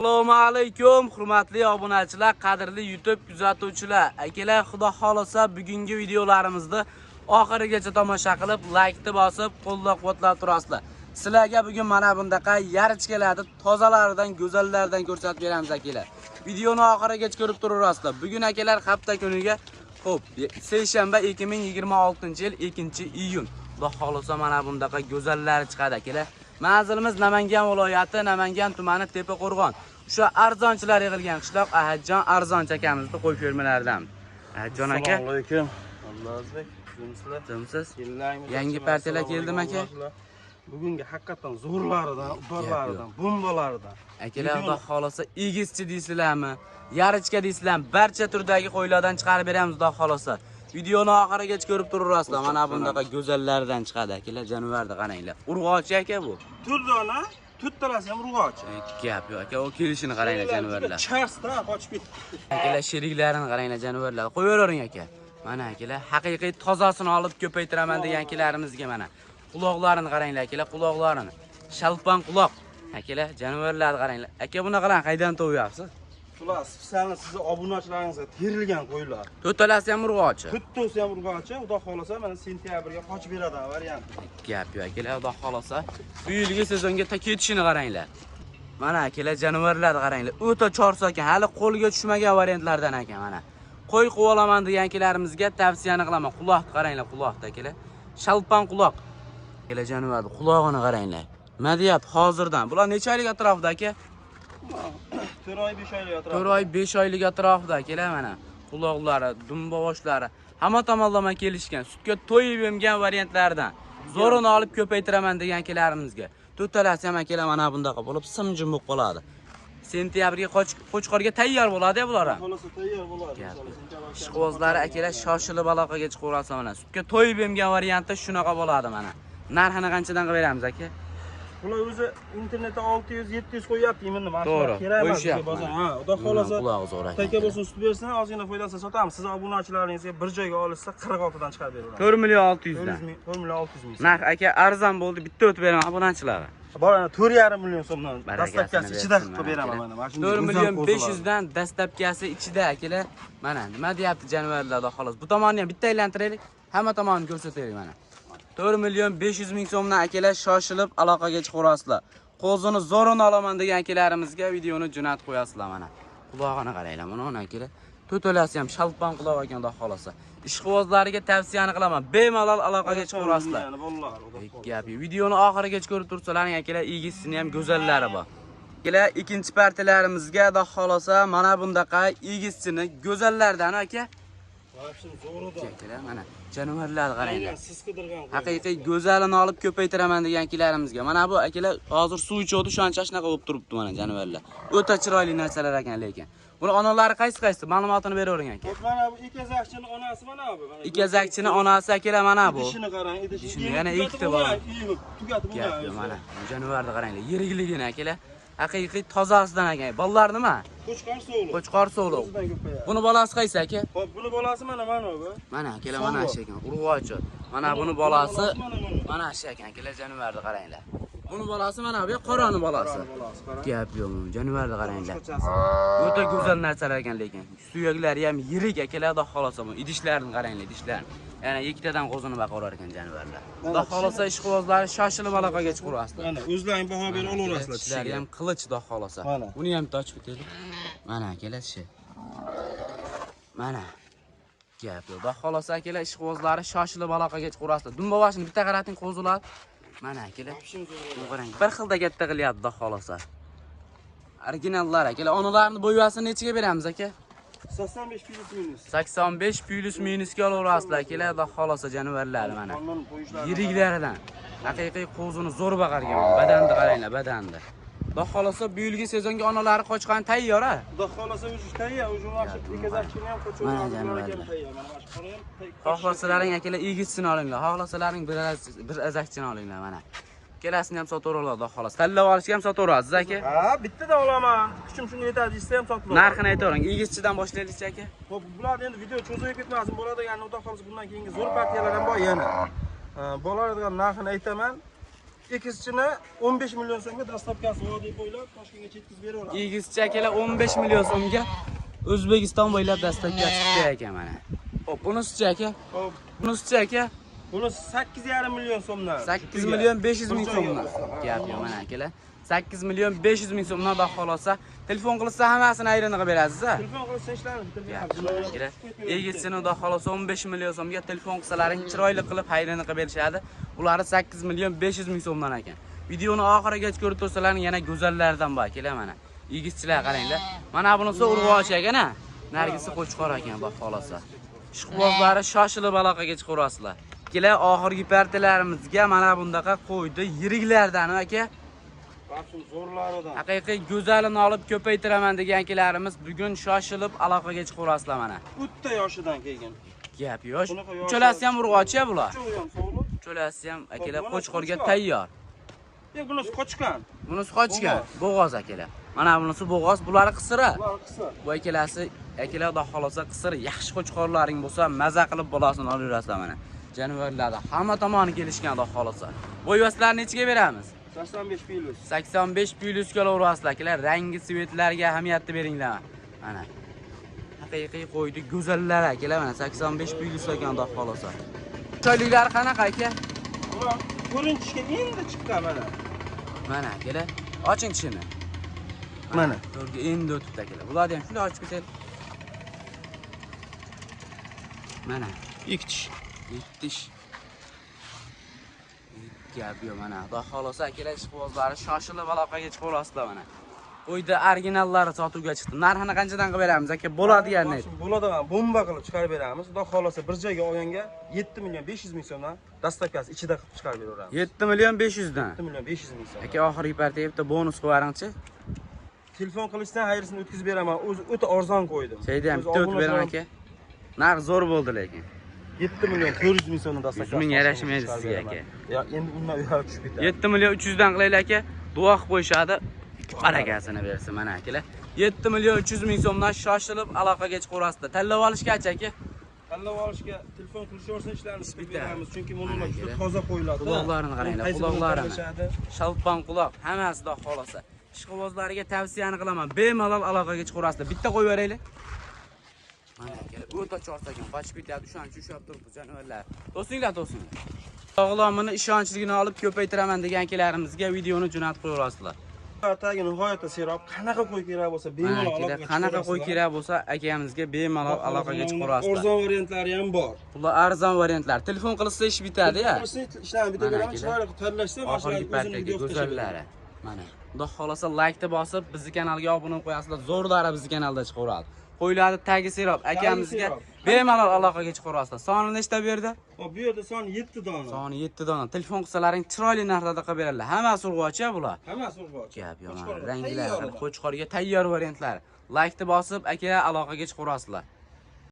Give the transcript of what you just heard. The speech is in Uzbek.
Assalomu alaykum, hurmatli obunachilar, qadrli YouTube kuzatuvchilar. Akalar, xudo xolasa bugungi videolarimizda oxirigacha tomosha qilib, like-ni bosib, qo'llab-quvvatlab turasizlar. Sizlarga bugun mana bundaqa yarichkalarni tozalaridan, go'zallaridan ko'rsatib beramiz akalar. Videoni oxirigacha ko'rib turasizlar. Bugun akalar hafta kuniga xo'p, seshanba 2026-yil 2-iyun. Xudo xolasa mana bundaqa go'zallar chiqadi akalar. Manzilimiz Namangan viloyati, Namangan tumani Tepaqo'rg'on. O'sha arzonchilar yig'ilgan qishloq Ahadjon arzonchi akamizning qo'y fermalaridan. Ahadjon aka. Assalomu alaykum. Allohazbek, sizlar. Kimsiz? Yangi partiyalar keldimi aka? Bugungi haqiqatan zo'rlaridan, udarlaridan, bombalaridan. Akalar, xudo xolasa egizchi deysizlarmi? Yarichka deysizlarmi? Barcha turdagi qo'ylardan chiqarib beramiz, xudo xolasa. Videoni oxirigacha ko'rib turasizlar. Mana bundaqa go'zallardan chiqadi akalar, jonivorda qaranglar. Urg'ochi aka bu. Turdona, tuttalasi ham urg'ochi. Gap yo'q aka, o kelishini qaranglar jonivorlar. Charsda qochib ketdi. Akalar, sheriklarini qaranglar jonivorlar. Qo'yavering aka. Mana akalar, haqiqiy tozasini olib ko'paytiraman degan akilarimizga mana. Quloqlarini qaranglar akalar, quloqlarini. Shalpan quloq. Akalar, jonivorlarni qaranglar. Aka, bunaqalarni qaydan to'yapsiz? Ular sizni obunachilaringizga terilgan qo'ylar. To'talasi ham urg'ochi. To'ttasi ham urg'ochi, xudo xolasa mana sentyabrga qochib beradi variant. Gap yo'q akalar, xudo xolasa. Bu yilgi sezonga ketishini qaranglar. Mana akalar, jonivorlarni qaranglar. O'ta chorsa ekan, hali qo'lga tushmagan variantlardan ekan mana. Qo'y quvolaman degankilarimizga tavsiyani qilaman. Quloqni qaranglar, quloqda akalar. Shalpan quloq. Akalar, jonivorni qulog'ini qaranglar. Nima deyapti hozirdan? Bular necha oylik atrofida aka? 4 oy 5 oylik atrofida. 4 oy 5 oylik atrofida akalar mana. Quloqlari, dumba boshlari hamma tomonlama kelishgan. Sutga to'yib emgan variantlardan. Zo'rini olib ko'paytiraman degankilarimizga. To'talasi ham akalar mana bundaqa bo'lib simjim bo'lib qoladi. Sentyabrga qo'chqorga tayyor bo'ladi bular ham. Xolasa tayyor bo'ladi. Ishqibozlari akalar shoshilib aloqaga chiqaverasa mana. Sutga to'yib emgan variantda shunaqa bo'ladi mana. Narxini qanchadan qilib beramiz aka? Bular o'zi internetda 600-700 qo'yapti, endi mana to'g'ri, kerak emas qo'yishyapti. Ha, xudo xolasa quloq zo'r aka. taka bo'lsin, sut bersin, ozgina foydasi sotamiz. Siz obunachilaringizga bir joyga olishsa 46 dan chiqarib beramiz. 4 million 600 dan. 4 million 600 ming. Narx aka arzon bo'ldi, bitta o'tib beraman obunachilarga. Bor, 4,5 million so'mdan dastlabkasi ichida qilib beraman mana. 4 million 500 dan dastlabkasi ichida akalar. Mana nima deyapti jonivorlarda xolos. Bu tomonni ham bitta aylantiraylik, hamma tomonni ko'rsataylik mana. 4 million 500 ming so'mdan akalar shoshilib aloqaga chiqaverasizlar. Qo'zini zo'rini olaman degan akilarimizga videoni jo'natib qo'yasizlar mana. Quloqini qaranglar mana akalar. To'tolasi ham shalpan quloq ekan, xudo xolasa. Ishqibozlariga tavsiyani qilaman. Bemalol aloqaga chiqaverasizlar. Gapi videoni oxirigacha ko'rib tursalaring akalar, egisini ham go'zallari bor. Akalar, ikkinchi partiyalarimizga xudo xolasa mana bundaqa egisini go'zallardan aka. Akalar mana jonivorlarni qaranglar. Haqiqiy go'zalini olib ko'paytiraman degankilarimizga. Mana bu akalar hozir suv ichuvdi, shuncha shunaqa bo'lib turibdi mana jonivorlar. O'ta chiroyli narsalar ekan lekin. Buni onalari qaysi? Ma'lumotini beravering aka. Mana bu ikazakchining onasi mana bu. Ikazakchining onasi akalar mana bu. Ishini qarang, Ishini yana ikkita bor. Tugatib bo'lgan. Mana jonivorni qaranglar, yirikligini akalar. Haqiqiy tozasidan ekan. Bolalar nima? Qo'chqor so'g'li. Qo'chqor so'g'li. Buni bolasi qaysi aka? Xo'p, buni bolasi mana bu. Mana akalar, mana shu ekan, urg'ochi. Mana buni bolasi mana shu ekan akalar, jonivorni qaranglar. Buni bolasi mana bu, qorani bolasi. Gap yo'q, jonivorni qaranglar. O'ta go'zal narsalar ekan lekin. Suyaklari ham yirik akalar, xudo xolasa bu. Idishlarini qaranglar, idishlarini. Yana ikkitadan qo'zini baqaverar ekan jonivorlar. Xudo xolasa ishqibozlari shoshilib aloqaga chiqaverasizlar. Mana o'zlaring baho berib olaverasizlar. Tishlari ham qilich, xudo xolasa. Buni ham ochib ketaylik. Mana akalar shu. Mana. Gap yo'q. Xudo xolasa akalar ishqibozlari shoshilib aloqaga chiqaverasizlar. Dumbavashini bitta qarating qo'zilar. Mana akalar. Bu qarang, bir xilda katta qilyapti, xudo xolasa. Originallar akalar. Onalarni bo'yvasini nechiga beramiz aka? 85 plus minus. 85 plus minusga olaverasizlar akalar, xudo xolasa jonivorlari mana. Yiriklaridan. Haqiqiy qo'zini zo'r baqargan. Badanni qaranglar, badanni. Xudo xolasa bu yilgi sezonga onalari qochqan tayyor a? Xudo xolasa o'zi tayyor, o'zi vaqt ikazakchini ham qo'chib olgan tayyor. Mana shu qora ham. Xohlasalaring akalar egisini olinglar, xohlasalaring bir azakchini olinglar mana. Kelasini ham sotaveradi, xudo xolasa. Tanlab olishga ham sotaverasiz aka? Ha, bittadan olaman. Kuchim shunga yetadi, desa ham sotaveradi. Narxini aytavering, egischidan boshlaylik aka. Xo'p, bular endi video cho'zib ketmasin, bo'ladigan xudo xolasa bundan keyingi zo'r partiyalar ham bor yana. Bo'ladigan narxini aytaman. Ikkisichini 15 million so'mga dastlabkasi vodiy bo'ylab Toshkentga yetkazib beraveramiz. Egizchi akalar 15 million so'mga O'zbekiston bo'ylab dastlabki chiqdi ekan mana. Xo'p, bunisi aka? Hop, Bunisi aka? bunisi 8,5 million so'mdan. 8 million 500 ming so'mdan. Gap yo'q mana akalar. 8 million 500 ming so'mdan da xolosa telefon qilsa hammasini ayrini qilib berasiz-a? Telefon qilsa ishlarni bitirib beramiz. Egizchini da xolosa 15 million so'mga telefon qilsalaring chiroyli qilib ayrini qilib berishadi. Ulari 8 million 500 ming so'mdan ekan. Videoni oxirigacha ko'rib tursalaring yana go'zallardan bor kelar mana. Egizchilar qaranglar. Mana bunisi urg'och ekan-a. Nargisi qo'chqor ekan bu xolosa. Ishqibozlari shoshilib aloqaga chiqaverasizlar. Kelar oxirgi partiyalarımizga mana bundaqa qo'ydi yiriklardan aka. Ba'zim zo'rlaridan. Haqiqiy go'zalini olib ko'paytiraman degankilarimiz bugun shoshilib aloqaga chiqaverasizlar mana. O'tta yoshidan kelgan. Gap yo'q. Uchalasi ham urg'ochi bular. Cho'g'ri ham sog'liq. Uchalasi ham akalar qo'chqorga tayyor. Bunisi qochgan. Bunisi qochgan, bo'g'oz akalar. Mana bunisi bo'g'oz, bulari qisira. Bular qisqa. Bu akalasi akalar xudo xolosa qisir, yaxshi qo'chqorlaring bo'lsa maza qilib bolasini olaverasizlar mana. Jonivorlarda hamma tomoni kelishgan xudo xolosa. Bo'yvaslarni nechiga beramiz? 85 plus. 85 plus kelaverasizlar akalar. Rangi svetlarga ahamiyatni beringlar. Mana. Haqiqiy qo'ydi go'zallar akalar mana 85 plus ekan xudo xolosa. Choyliklar qanaqa aka? Bular ko'rinishga endi chiqqan mana. Mana akalar, oching tishini. Mana. To'rga endi o'tibdi akalar. Bularni ham shunday ochib ketaylik. Mana, Ikki tish. yettish. Gap yo'q mana. Xudo xolosa akalar ishqibozlari shoshilib aloqaga chiqaverasizlar mana. Qo'yda originallari sotuvga chiqdi. Narxini qanchadan qilib beramiz aka? Bo'ladiganini ayting. Bo'ladigan bomba qilib chiqarib beramiz. Xudo xolosa bir joyga olganga 7 million 500 ming so'mdan dastlabkasi ichida qilib chiqarib beraveramiz. 7 million 500 dan. 7 million 500 ming so'm. Aka oxirgi partiya bitta bonus qo'yaringchi. Telefon qilishdan xayrisini o'tkazib beraman. O'zi o'ta arzon qo'ydim. Şeyda ham bitta o'tib bering aka. Narx zo'r bo'ldi lekin. 7 million 400 ming so'mdan dastlabkasi. 100 ming yarashmaydi sizga aka. Ya endi undan uyoq tushib ketadi. 7 million 300 dan qilaylik aka. Duo qilib qo'yishadi. Barakasini bersin mana akalar. 7 million 300 ming so'mdan shoshilib aloqaga chiqaverasizlar. Tanlab olishga aka. Tanlab olishga telefon qilishaversa ishlarni qilib Bitta. beramiz. Chunki buni Mana juda kerak. toza qo'yiladi. Quloqlarini qaranglar, Qaysi quloqlarini. birlashadi? Shalpon quloq, hammasida xolosa. Ishqibozlariga tavsiyani qilaman. Bemalol aloqaga chiqaverasizlar. Bitta qo'yib beraylik. Mana akalar, o'ta chorsagan, qochib ketyapti, o'shancha ushlab turibdi jonivorlar. To'singlar, to'singlar. Sog'lomini ishonchligini olib ko'paytiraman degankilarimizga videoni jo'natib qo'yaverasizlar. Atagi nihoyatda serob, qanaqa qo'y kerak bo'lsa bemalol aloqaga chiqaverasizlar. Qanaqa qo'y kerak bo'lsa akamizga bemalol aloqaga chiqaverasizlar. Arzon variantlari ham bor. Bular arzon variantlar. Telefon qilsa ish bitadi-ya. Ishlarni bitta Mana beramiz, kelar. chiroyli qilib tanlashsa Oxirgi paytdagi go'zallari. Mana. Xudo xolasa like-ni bosib, bizning kanalga obuna bo'lib qo'yasizlar. Zo'rlari bizning kanalda chiqaveradi. Qo'ylarni tagi serob akamizga bemalol aloqaga chiqaverasizlar. Soni nechta bu yerda? Hop, bu yerda soni 7 dona. Soni 7 dona. Telefon qilsalaring chiroyli narxlarda qilib beradilar. Hammasi urg'ochi bular. Hammasi urg'och. Gap yo'q. Ranglar, qo'chqorga tayyor variantlar. Like-ni bosib, aka aloqaga chiqaverasizlar.